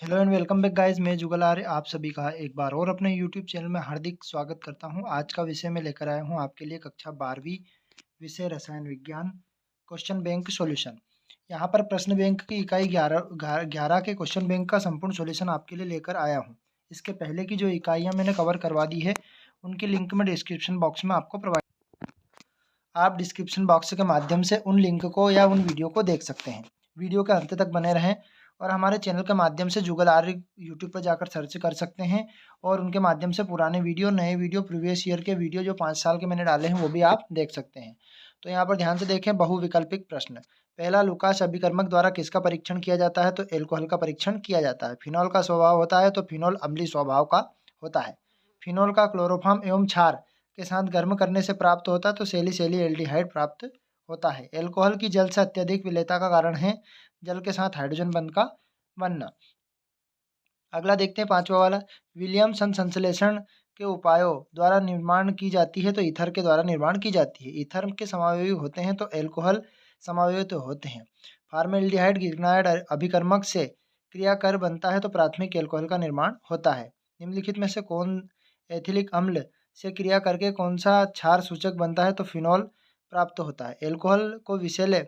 Hello and welcome back guys, मैं जुगल आर्य आप सभी का एक बार और अपने यूट्यूब चैनल में हार्दिक स्वागत करता हूं। आज का विषय मैं लेकर आया हूं आपके लिए कक्षा 12वीं विषय रसायन विज्ञान क्वेश्चन बैंक सॉल्यूशन। यहां पर प्रश्न बैंक की इकाई 11 के क्वेश्चन बैंक का संपूर्ण सॉल्यूशन आपके लिए लेकर आया हूं। इसके पहले की जो इकाइयां मैंने कवर करवा दी है उनकी लिंक मैं डिस्क्रिप्शन बॉक्स में आपको प्रोवाइड, आप डिस्क्रिप्शन बॉक्स के माध्यम से उन लिंक को या उन वीडियो को देख सकते हैं। वीडियो के अंत तक बने रहें और हमारे चैनल के माध्यम से जुगल आर्य यूट्यूब पर जाकर सर्च कर सकते हैं और उनके माध्यम से पुराने वीडियो, नए वीडियो, प्रीवियस ईयर के वीडियो जो 5 साल के मैंने डाले हैं वो भी आप देख सकते हैं। तो यहाँ पर ध्यान से देखें, बहुविकल्पिक प्रश्न। पहला, लुकास अभिकर्मक द्वारा किसका परीक्षण किया जाता है? तो एल्कोहल का परीक्षण किया जाता है। फिनॉल का स्वभाव होता है तो फिनॉल अम्लीय स्वभाव का होता है। फिनॉल का क्लोरोफॉर्म एवं क्षार के साथ गर्म करने से प्राप्त होता है तो सैलिसिलिक एल्डिहाइड प्राप्त होता है। एल्कोहल की जल से अत्यधिक विलेयता का कारण है जल के साथ हाइड्रोजन बंध का बनना। अगला देखते हैं पांचवा वाला, विलियमसन संश्लेषण के उपायों द्वारा निर्माण की जाती है तो ईथर के द्वारा निर्माण की जाती है। ईथर के समावयवी होते हैं तो एल्कोहल समावयवी तो होते हैं। फॉर्मेल्डिहाइड गिग्नाइड अभिकर्मक से क्रिया कर बनता है तो प्राथमिक एल्कोहल का निर्माण होता है। निम्नलिखित में से कौन एथिलिक अम्ल से क्रिया करके कौन सा क्षार सूचक बनता है? तो फिनॉल प्राप्त होता है। एल्कोहल को विषैले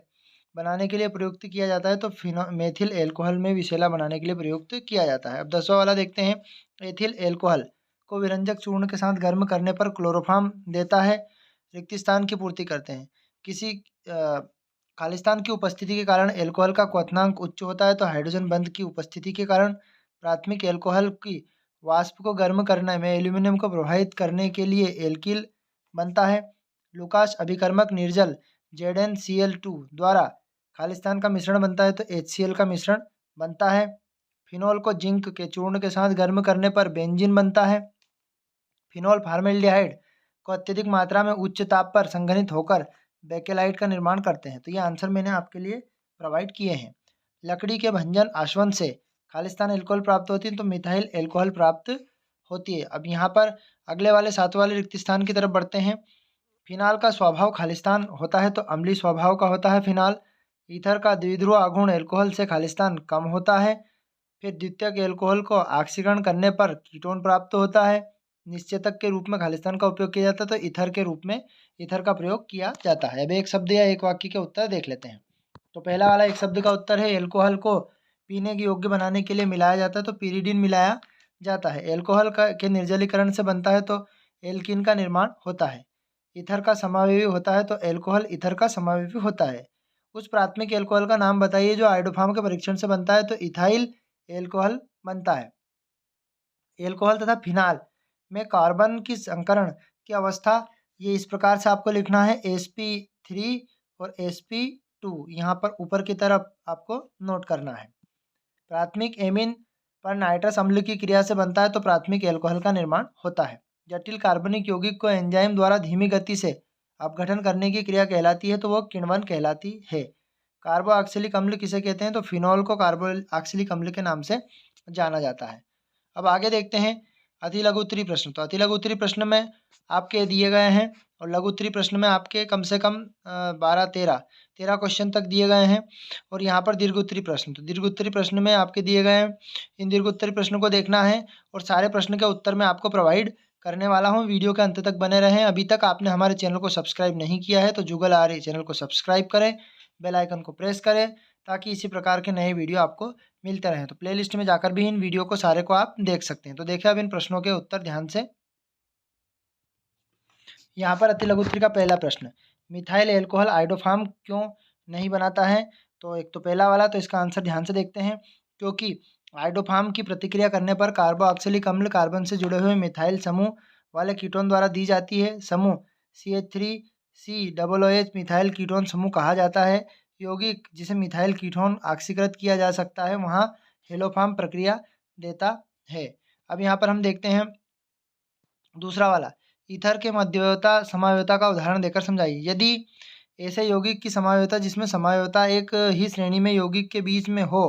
बनाने के लिए प्रयुक्त किया जाता है तो मेथिल एल्कोहल में विषैला बनाने के लिए प्रयुक्त किया जाता है। अब 10वां वाला देखते हैं, एथिल एल्कोहल को विरंजक चूर्ण के साथ गर्म करने पर क्लोरोफॉर्म देता है, रिक्त स्थान की पूर्ति करते हैं। किसी खालिस्तान की उपस्थिति के कारण एल्कोहल का क्वथनांक उच्च होता है तो हाइड्रोजन बंध की उपस्थिति के कारण प्राथमिक एल्कोहल की वाष्प को गर्म करने में एल्यूमिनियम को प्रभावित करने के लिए एल्किल बनता है। लुकास अभिकर्मक निर्जल ZnCl2 द्वारा खालिस्तान का मिश्रण बनता है तो HCl का मिश्रण बनता है। फिनॉल को जिंक के चूर्ण के साथ गर्म करने पर बेंजीन बनता है। फिनॉल फॉर्मेल्डिहाइड को अत्यधिक मात्रा में उच्च ताप पर संघनित होकर बेकेलाइट का निर्माण करते हैं। तो ये आंसर मैंने आपके लिए प्रोवाइड किए हैं। लकड़ी के भंजन आसवन से खालिस्तान एल्कोहल प्राप्त होती है तो मिथाइल एल्कोहल प्राप्त होती है। अब यहाँ पर अगले वाले 7वें वाले रिक्त स्थान की तरफ बढ़ते हैं। फिनाल का स्वभाव खालिस्तान होता है तो अम्लीय स्वभाव का होता है फिनाल। ईथर का द्विध्रुव आघूर्ण एल्कोहल से खालिस्तान कम होता है। फिर द्वितीयक एल्कोहल को ऑक्सीकरण करने पर कीटोन प्राप्त होता है। निश्चेतक के रूप में खालिस्तान का उपयोग किया जाता है तो ईथर के रूप में ईथर का प्रयोग किया जाता है। अब एक शब्द या एक वाक्य के उत्तर देख लेते हैं। तो पहला वाला एक शब्द का उत्तर है, एल्कोहल को पीने के योग्य बनाने के लिए मिलाया जाता है तो पिरीडिन मिलाया जाता है। एल्कोहल का के निर्जलीकरण से बनता है तो एल्किन का निर्माण होता है। ईथर का समावयवी होता है तो एल्कोहल ईथर का समावयवी होता है। उस प्राथमिक एल्कोहल का नाम बताइए जो आयोडोफॉर्म के परीक्षण से बनता है तो इथाइल एल्कोहल बनता है। एल्कोहल तथा फिनाल में कार्बन की संकरण की अवस्था ये इस प्रकार से आपको लिखना है, sp3 और sp2 यहाँ पर ऊपर की तरफ आपको नोट करना है। प्राथमिक एमीन पर नाइट्रस अम्ल की क्रिया से बनता है तो प्राथमिक एल्कोहल का निर्माण होता है। जटिल कार्बनिक यौगिक को एंजाइम द्वारा धीमी गति से अपघटन करने की क्रिया कहलाती है तो वह किण्वन कहलाती है। कार्बोऑक्सिलिक अम्ल किसे कहते हैं? तो फिनॉल को कार्बोऑक्सिलिक अम्ल के नाम से जाना जाता है। अब आगे देखते हैं अति लघु उत्तरीय प्रश्न। तो अति लघु उत्तरीय प्रश्न में आपके दिए गए हैं और लघु उत्तरीय प्रश्न में आपके कम से कम 12-13 क्वेश्चन तक दिए गए हैं। और यहाँ पर दीर्घ उत्तरीय प्रश्न, तो दीर्घ उत्तरीय प्रश्न में आपके दिए गए हैं। इन दीर्घ उत्तरीय प्रश्नों को देखना है और सारे प्रश्न के उत्तर मैं आपको प्रोवाइड करने वाला हूँ। वीडियो के अंत तक बने रहें। अभी तक आपने हमारे चैनल को सब्सक्राइब नहीं किया है तो जुगल आर्य चैनल को सब्सक्राइब करें, बेल आइकन को प्रेस करें ताकि इसी प्रकार के नए वीडियो आपको मिलते रहें। तो प्लेलिस्ट में जाकर भी इन वीडियो को सारे को आप देख सकते हैं। तो देखिए अब इन प्रश्नों के उत्तर ध्यान से। यहाँ पर अति लघु उत्तरीय का पहला प्रश्न, मिथाइल एल्कोहल आयोडोफॉर्म क्यों नहीं बनाता है? तो एक तो पहला वाला, तो इसका आंसर ध्यान से देखते हैं। क्योंकि आयोडोफॉर्म की प्रतिक्रिया करने पर कार्बोऑक्सिलिक अम्ल कार्बन से जुड़े हुए मिथाइल समूह वाले कीटोन द्वारा दी जाती है। समूह CH3COOH मिथाइल कीटोन समूह कहा जाता है। यौगिक जिसे मिथाइल कीटोन ऑक्सीकृत किया जा सकता है वहाँ हेलोफॉर्म प्रक्रिया देता है। अब यहाँ पर हम देखते हैं दूसरा वाला, ईथर के मध्यवर्ती समावयवता का उदाहरण देकर समझाइए। यदि ऐसे यौगिक की समावयवता जिसमें समावयवता एक ही श्रेणी में यौगिक के बीच में हो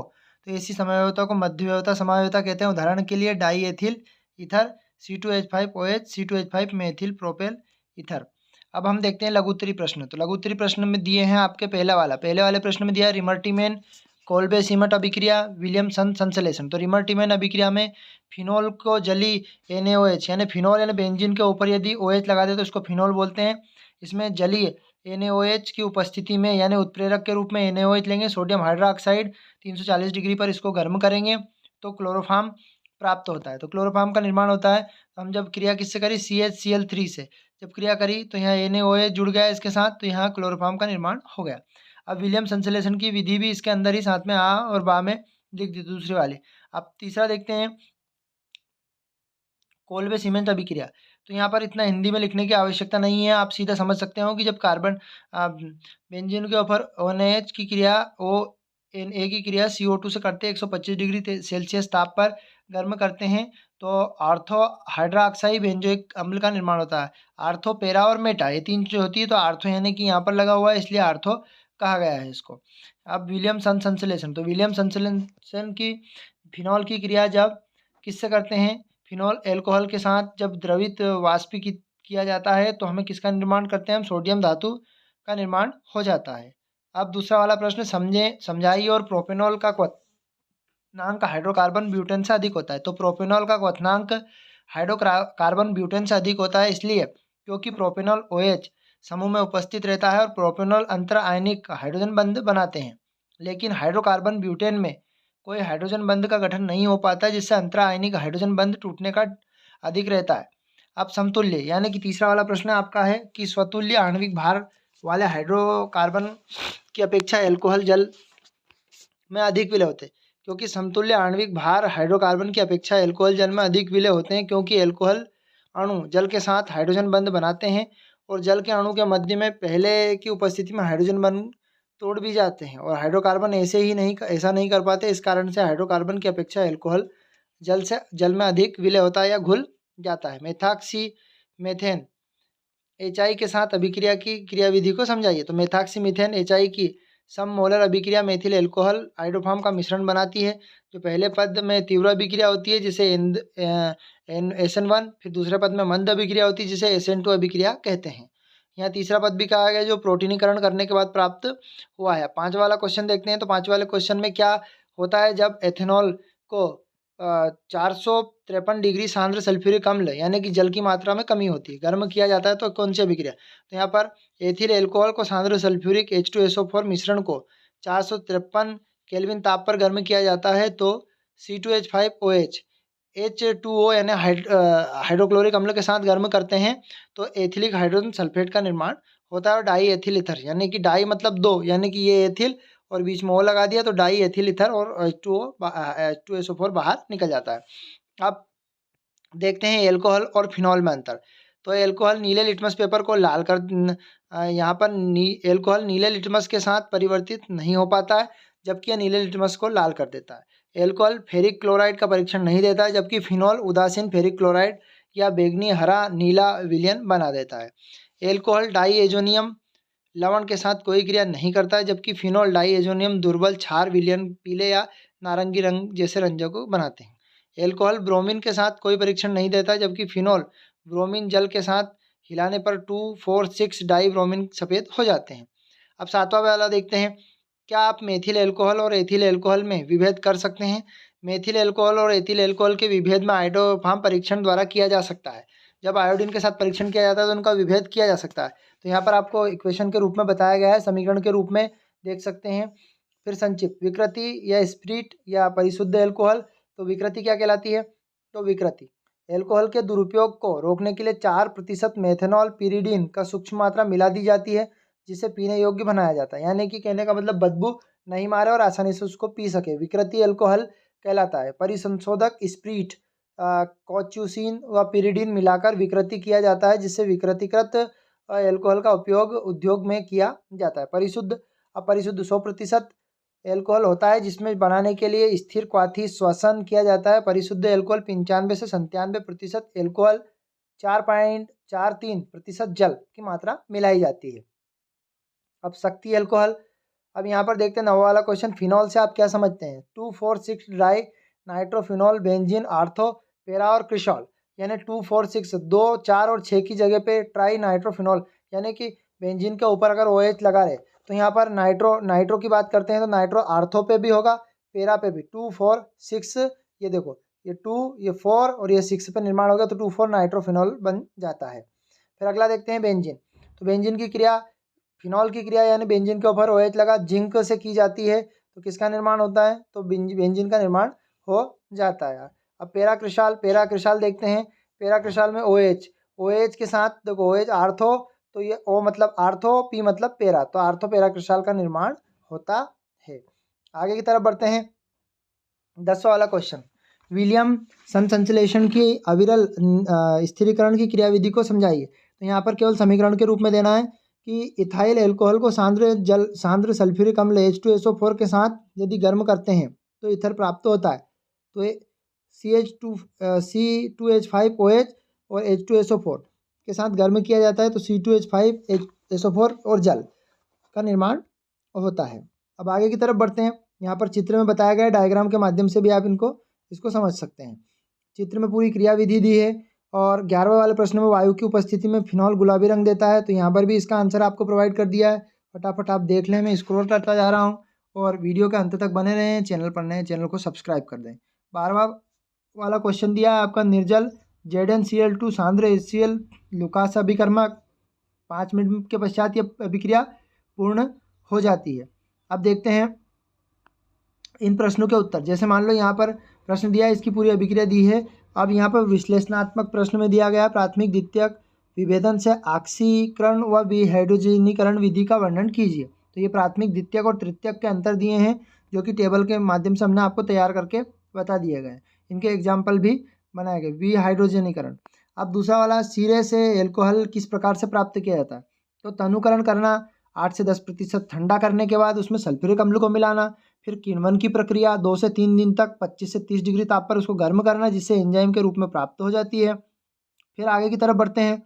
तो ऐसी समावयवता को मध्यवर्ती समावयवता कहते हैं। उदाहरण के लिए die ethyl ether C2H5OH C2H5 methyl propel ether. अब हम देखते हैं लघु उत्तरीय प्रश्न। तो लघु उत्तरीय प्रश्न में दिए हैं आपके पहले वाले प्रश्न में दिया है रिमर्टीमेन कोल्बे सीमट अभिक्रिया, विलियमसन संश्लेषण। तो रिमर-टिमेन अभिक्रिया में फिनोल को जली NaOH यानी फिनोल यानी बेंजीन के ऊपर यदि OH लगा दे तो उसको फिनोल बोलते हैं। इसमें जलीय NaOH की उपस्थिति में यानी उत्प्रेरक के रूप में NaOH लेंगे, सोडियम हाइड्रोक्साइड 340 डिग्री पर इसको गर्म करेंगे तो क्लोरोफॉर्म प्राप्त होता है। तो क्लोरोफॉर्म का निर्माण होता है। हम जब क्रिया किससे करी, CHCl3 से जब क्रिया करी तो यहाँ NaOH जुड़ गया इसके साथ, तो यहाँ क्लोरोफॉर्म का निर्माण हो गया। अब विलियम संश्लेषण की विधि भी इसके अंदर ही साथ में आ और बा में लिख दी दूसरी वाली। अब तीसरा देखते हैं कोल्बे सीमेंट अभिक्रिया। तो यहाँ पर इतना हिंदी में लिखने की आवश्यकता नहीं है, आप सीधा समझ सकते हो कि जब कार्बन बेंजीन के ऊपर ONH की क्रिया ONA की क्रिया CO2 से करते हैं 125 डिग्री सेल्सियस ताप पर गर्म करते हैं तो आर्थो हाइड्रोक्साई बेंजोइक अम्ल का निर्माण होता है। आर्थो, पेरा और मेटा ये तीन जो होती है, तो आर्थो यानी कि यहाँ पर लगा हुआ है इसलिए आर्थो कहा गया है इसको। अब विलियम संश्लेषण। तो विलियम संश्लेषण की फिनॉल की क्रिया जब किससे करते हैं, फिनॉल एल्कोहल के साथ जब द्रवित वाष्पीकृत किया जाता है तो हमें किसका निर्माण करते हैं, हम सोडियम धातु का निर्माण हो जाता है। अब दूसरा वाला प्रश्न समझाइए और प्रोपेनॉल का क्वथनांक हाइड्रोकार्बन ब्यूटेन से अधिक होता है। तो प्रोपेनॉल का क्वथनांक हाइड्रोकार्बन ब्यूटेन से अधिक होता है इसलिए क्योंकि प्रोपेनॉल OH समूह में उपस्थित रहता है और प्रोपेनॉल अंतर आयनिक हाइड्रोजन बंध बनाते हैं, लेकिन हाइड्रोकार्बन ब्यूटेन में कोई हाइड्रोजन बंध का गठन नहीं हो पाता जिससे अंतर आयनिक हाइड्रोजन बंध टूटने का अधिक रहता है। अब समतुल्य यानी कि तीसरा वाला प्रश्न आपका है कि स्वतुल्य आणविक भार वाले हाइड्रोकार्बन की अपेक्षा एल्कोहल जल में अधिक विलय होते हैं, क्योंकि समतुल्य आणविक भार हाइड्रोकार्बन की अपेक्षा एल्कोहल जल में अधिक विलय होते हैं, क्योंकि एल्कोहल अणु जल के साथ हाइड्रोजन बंध बनाते हैं और जल के अणु के मध्य में पहले की उपस्थिति में हाइड्रोजन बंध तोड़ भी जाते हैं और हाइड्रोकार्बन ऐसा नहीं कर पाते। इस कारण से हाइड्रोकार्बन की अपेक्षा एल्कोहल जल में अधिक विलय होता है या घुल जाता है। मेथाक्सी मेथेन HI के साथ अभिक्रिया की क्रियाविधि को समझाइए। तो मेथाक्सी मीथेन HI की सममोलर अभिक्रिया मेथिल एल्कोहल हाइड्रोफॉर्म का मिश्रण बनाती है। जो पहले पद में तीव्र अभिक्रिया होती है जिसे SN1, फिर दूसरे पद में मंद अभिक्रिया होती है जिसे SN2 अभिक्रिया कहते हैं। यहाँ तीसरा पद भी कहा गया जो प्रोटीनीकरण करने के बाद प्राप्त हुआ है। पांचवा वाला क्वेश्चन देखते हैं। तो पांचवा वाले क्वेश्चन में क्या होता है, जब एथेनॉल को 453 डिग्री सांद्र सल्फ्यूरिक अम्ल यानी कि जल की मात्रा में कमी होती है गर्म किया जाता है तो कौन सी अभिक्रिया। तो यहाँ पर एथिल एल्कोहल को सांद्र सल्फ्यूरिक H2SO4 मिश्रण को 453 केल्विन ताप पर गर्म किया जाता है तो C2H5OH H2O यानी हाइड्रोक्लोरिक अम्ल के साथ गर्म करते हैं तो एथिलिक हाइड्रोजन सल्फेट का निर्माण होता है और डाई एथिल ईथर यानी कि डाई मतलब दो यानी कि ये एथिल और बीच में O लगा दिया तो डाई एथिल ईथर और H2SO4 बाहर निकल जाता है। अब देखते हैं एल्कोहल और फिनॉल में अंतर। तो एल्कोहल नीले लिटमस पेपर को लाल कर यहाँ पर एल्कोहल नीले लिटमस के साथ परिवर्तित नहीं हो पाता है जबकि यह नीले लिटमस को लाल कर देता है। एल्कोहल फेरिक क्लोराइड का परीक्षण नहीं देता है जबकि फिनॉल उदासीन फेरिक क्लोराइड या बैंगनी हरा नीला विलयन बना देता है। एल्कोहल डाईएजोनियम लवण के साथ कोई क्रिया नहीं करता है जबकि फिनॉल डाईएजोनियम दुर्बल क्षार विलयन पीले या नारंगी रंग जैसे रंजकों बनाते हैं। एल्कोहल ब्रोमीन के साथ कोई परीक्षण नहीं देता जबकि फिनॉल ब्रोमीन जल के साथ हिलाने पर 2,4,6 डाई ब्रोमीन सफ़ेद हो जाते हैं। अब सातवां वाला देखते हैं, क्या आप मेथिल एल्कोहल और एथिल एल्कोहल में विभेद कर सकते हैं। मेथिल एल्कोहल और एथिल एल्कोहल के विभेद में आयोडोफॉर्म परीक्षण द्वारा किया जा सकता है। जब आयोडीन के साथ परीक्षण किया जाता है तो उनका विभेद किया जा सकता है। तो यहाँ पर आपको इक्वेशन के रूप में बताया गया है, समीकरण के रूप में देख सकते हैं। फिर संक्षिप्त विकृति या स्प्रिट या परिशुद्ध एल्कोहल। तो विकृति क्या कहलाती है, तो विकृति एल्कोहल के दुरुपयोग को रोकने के लिए 4% मेथेनॉल पिरिडीन का सूक्ष्म मात्रा मिला दी जाती है जिसे पीने योग्य बनाया जाता है, यानी कि कहने का मतलब बदबू नहीं मारे और आसानी से उसको पी सके, विकृति एल्कोहल कहलाता है। परिसंशोधक स्प्रीट कोच्यूसिन व पिरिडीन मिलाकर विकृति किया जाता है जिससे विकृतिकृत एल्कोहल का उपयोग उद्योग में किया जाता है। परिशुद्ध अपरिशुद्ध 100% एल्कोहल होता है जिसमें बनाने के लिए स्थिर क्वाथी श्वसन किया जाता है। परिशुद्ध एल्कोहल 95 से 97% एल्कोहल 4.43% जल की मात्रा मिलाई जाती है। अब शक्ति एल्कोहल। अब यहाँ पर देखते हैं नवा वाला क्वेश्चन, फिनॉल से आप क्या समझते हैं। 2,4,6 ड्राई नाइट्रोफिनॉल बेंजीन आर्थो पेरा और क्रिशॉल यानी 2,4,6 2, 4 और 6 की जगह पे ट्राई नाइट्रोफिनॉल यानी कि बेंजीन के ऊपर अगर OH लगा रहे तो यहाँ पर नाइट्रो की बात करते हैं तो नाइट्रो आर्थो पे भी होगा, पेरा पे भी। 2, 4, 6, ये देखो ये 2, ये 4 और ये 6 पे निर्माण होगा तो 2,4 नाइट्रोफिनॉल बन जाता है। फिर अगला देखते हैं बेंजीन। तो बेंजीन की क्रिया, फिनॉल की क्रिया यानी बेंजीन के ऊपर OH लगा जिंक से की जाती है तो किसका निर्माण होता है, तो बेंजीन का निर्माण हो जाता है। अब पेरा क्रिस्टाल देखते हैं। पेरा क्रिस्टाल में OH के साथ देखो OH आर्थो, तो ये O मतलब आर्थो, P मतलब पेरा, तो आर्थो पेरा क्रिस्टाल का निर्माण होता है। आगे की तरफ बढ़ते हैं। 10वां वाला क्वेश्चन, विलियम संश्लेषण की अविरल स्थिरीकरण की क्रियाविधि को समझाइए। तो यहाँ पर केवल समीकरण के रूप में देना है कि इथाइल अल्कोहल को सांद्र सल्फ्यूरिक अम्ल H2SO4 के साथ यदि गर्म करते हैं तो ईथर प्राप्त होता है। तो C2H5OH और H2SO4 के साथ गर्म किया जाता है तो C2H5SO4 और जल का निर्माण होता है। अब आगे की तरफ बढ़ते हैं। यहाँ पर चित्र में बताया गया डायग्राम के माध्यम से भी आप इसको समझ सकते हैं। चित्र में पूरी क्रियाविधि दी है और 11वें वाले प्रश्न में वायु की उपस्थिति में फिनॉल गुलाबी रंग देता है, तो यहाँ पर भी इसका आंसर आपको प्रोवाइड कर दिया है। फटाफट आप देख लें, मैं स्क्रॉल करता जा रहा हूँ और वीडियो के अंत तक बने रहें। चैनल पर नए चैनल को सब्सक्राइब कर दें। 12वां वाला क्वेश्चन दिया है आपका, निर्जल ZnCl2 सांद्र HCl लुकास अभिकर्मक 5 मिनट के पश्चात यह अभिक्रिया पूर्ण हो जाती है। अब देखते हैं इन प्रश्नों के उत्तर। जैसे मान लो यहाँ पर प्रश्न दिया है, इसकी पूरी अभिक्रिया दी है। अब यहाँ पर विश्लेषणात्मक प्रश्न में दिया गया प्राथमिक द्वितीयक विभेदन से ऑक्सीकरण व विहाइड्रोजनीकरण विधि का वर्णन कीजिए। तो ये प्राथमिक द्वितीयक और तृतीयक के अंतर दिए हैं जो कि टेबल के माध्यम से हमने आपको तैयार करके बता दिए गए। इनके एग्जाम्पल भी बनाए गए। विहाइड्रोजनीकरण। अब दूसरा वाला, सिरे से एल्कोहल किस प्रकार से प्राप्त किया जाता है। तो तनुकरण करना, 8 से 10% ठंडा करने के बाद उसमें सल्फ्यूरिक अम्ल को मिलाना, फिर किण्वन की प्रक्रिया 2 से 3 दिन तक 25 से 30 डिग्री ताप पर उसको गर्म करना जिससे एंजाइम के रूप में प्राप्त हो जाती है। फिर आगे की तरफ बढ़ते हैं।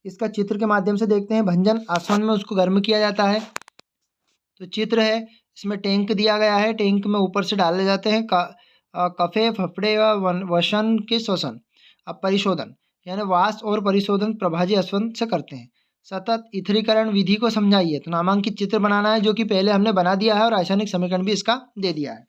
इसका चित्र के माध्यम से देखते हैं। भंजन आसवन में उसको गर्म किया जाता है। तो चित्र है, इसमें टैंक दिया गया है, टैंक में ऊपर से डाले जाते हैं कफे, फफड़े व वसन के शोषण। अब परिशोधन यानी वाष्प और परिशोधन प्रभाजी आसवन से करते हैं। सतत इथरीकरण विधि को समझाइए। तो नामांकित चित्र बनाना है जो कि पहले हमने बना दिया है और रासायनिक समीकरण भी इसका दे दिया है।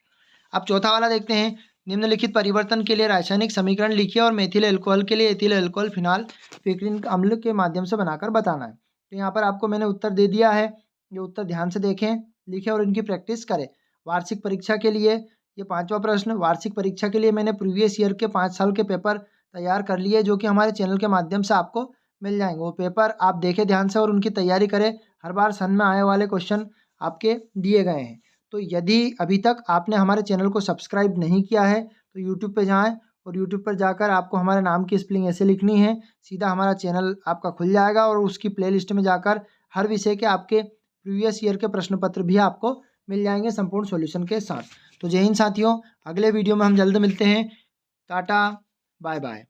अब चौथा वाला देखते हैं। निम्नलिखित परिवर्तन के लिए रासायनिक समीकरण लिखिए और मेथिल अल्कोहल के लिए एथिल अल्कोहल फिनाल पिक्रिन अम्ल के माध्यम से बनाकर बताना है। तो यहाँ पर आपको मैंने उत्तर दे दिया है, ये उत्तर ध्यान से देखें, लिखें और इनकी प्रैक्टिस करें। वार्षिक परीक्षा के लिए ये 5वां प्रश्न, वार्षिक परीक्षा के लिए मैंने प्रीवियस ईयर के 5 साल के पेपर तैयार कर लिए जो कि हमारे चैनल के माध्यम से आपको मिल जाएंगे। वो पेपर आप देखें ध्यान से और उनकी तैयारी करें। हर बार सन में आने वाले क्वेश्चन आपके दिए गए हैं। तो यदि अभी तक आपने हमारे चैनल को सब्सक्राइब नहीं किया है तो यूट्यूब पे जाएं और यूट्यूब पर जाकर आपको हमारे नाम की स्पेलिंग ऐसे लिखनी है, सीधा हमारा चैनल आपका खुल जाएगा और उसकी प्लेलिस्ट में जाकर हर विषय के आपके प्रीवियस ईयर के प्रश्न पत्र भी आपको मिल जाएंगे संपूर्ण सॉल्यूशन के साथ। तो जय हिंद साथियों, अगले वीडियो में हम जल्द मिलते हैं। Tata, bye bye.